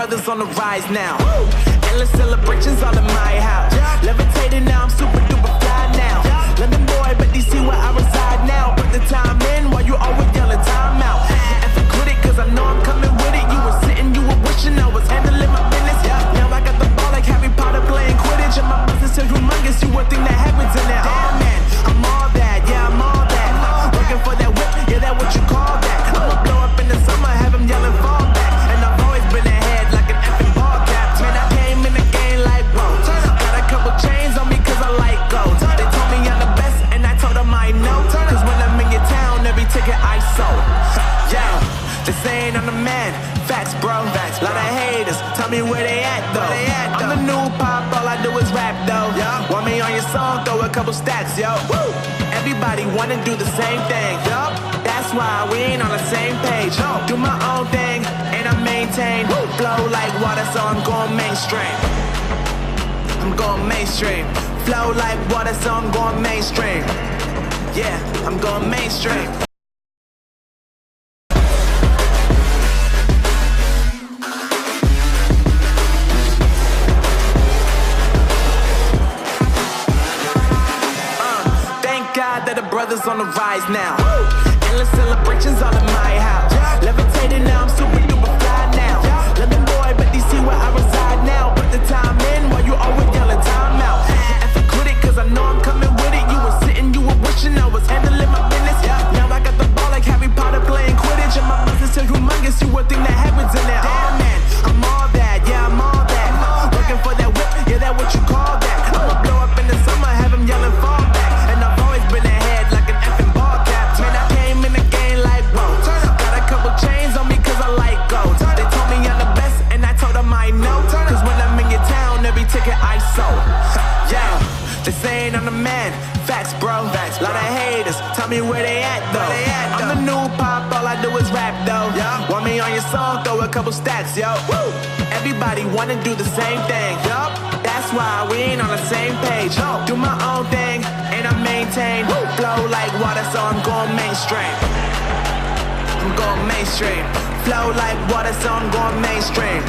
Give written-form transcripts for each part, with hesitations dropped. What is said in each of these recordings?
brothers on the rise now. Endless celebrations all in my house. Levitating now, I'm super duper fly now. London boy, but DC where I reside now. Put the time in while you always yelling time out. And for critic, cause I know I'm coming with it. You were sitting, you were wishing I was handling my business. Now I got the ball like Harry Potter playing Quidditch. And my business is humongous, you would think that happens in there. Oh man, I'm all that, yeah, I'm all that. Working for that whip, yeah, that what you call that. I'ma blow up in the summer, have them yelling fall back. And I've always been ahead like an effing ball cap. Man, I came in the game like, whoa. Got a couple chains on me cause I like gold. They told me I'm the best and I told them I know. Cause when I'm in your town, every ticket I sold. Yeah, they saying I'm the man. Facts, bro. Lot of haters, tell me where they at though. I'm the new pop, all I do is rap though. Want me on your song, throw a couple stacks, yo. Everybody wanna do the same thing. That's why we ain't on the same page. Do my own thing and I maintain. Flow like water, so I'm going mainstream. I'm going mainstream. Flow like water, so I'm going mainstream. Yeah, I'm going mainstream. That the brothers on the rise now. Endless celebrations all in my house. Levitating now, I'm super duper fly now. London boy, but DC where I reside now. Put the time in while you always yelling time out. And for critic, cause I know I'm coming with it. You were sitting, you were wishing I was handling my business. Now I got the ball like Harry Potter playing Quidditch. And my business is humongous, you would think that happens in there. Oh man, I'm all that, yeah, I'm all that. Working for that whip, yeah, that what you call that. I'ma blow up in the summer, have them yelling fall back. And I've always been ahead like an effing ball cap. Man, I came in the game like, whoa. Got a couple chains on me cause I like gold. They told me I'm the best and I told them I know. Cause when I'm in your town, every ticket I sold. Yeah, they saying I'm the man. Facts, bro. Lot of haters, tell me where they at though. I'm the new pop, all I do is rap though. Want me on your song, throw a couple stacks, yo. Everybody wanna do the same thing. That's why we ain't on the same page. Do my own thing and I maintain. Flow like water, so I'm going mainstream. I'm going mainstream. Flow like water, so I'm going mainstream.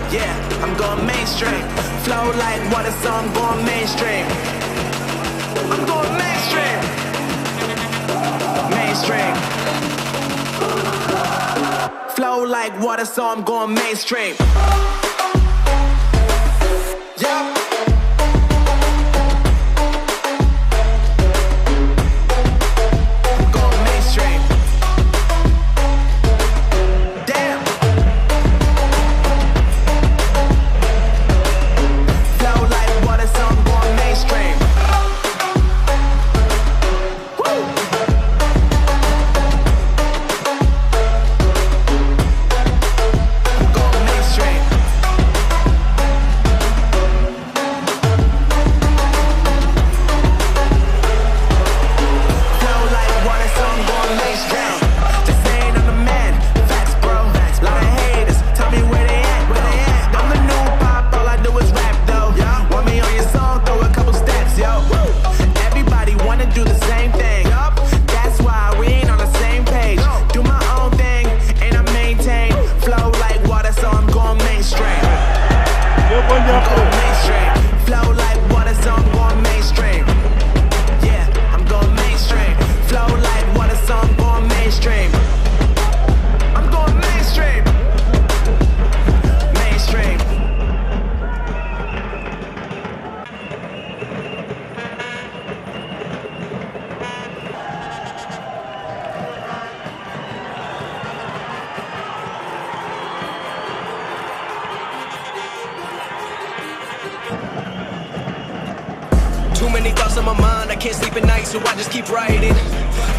Yeah, I'm going mainstream. Flow like water, so I'm going mainstream. I'm going mainstream. Mainstream. Flow like water, so I'm going mainstream. Yeah. Too many thoughts on my mind, I can't sleep at night, so I just keep writing.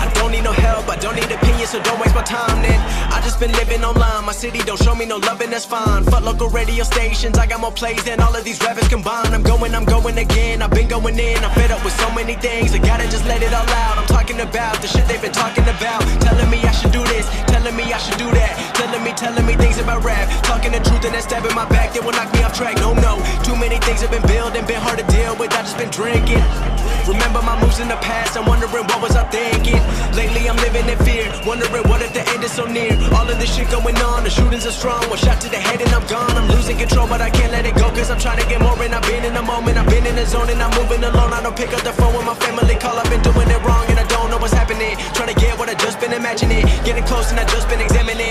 I don't need no help, I don't need opinions, so don't waste my time then. I just been living online, my city don't show me no love and that's fine. Fuck local radio stations, I got more plays than all of these rappers combined. I'm going again, I've been going in, I'm fed up with so many things, I gotta just let it all out. I'm talking about the shit they've been talking about, telling me I should do this, telling me I should do that, telling me things about rap, talking the truth and then stabbing my back, they will knock me off track. No, too many things have been building, been hard to deal with, I just been drinking. Remember my moves in the past, I'm wondering what was I thinking. Lately I'm living in fear, wondering what if the end is so near. All of this shit going on, the shootings are strong. One shot to the head and I'm gone. I'm losing control but I can't let it go, cause I'm trying to get more. And I've been in the moment, I've been in the zone, and I'm moving alone. I don't pick up the phone when my family call. I've been doing it wrong and I don't know what's happening. Trying to get what I just been imagining, getting close and I just been examining.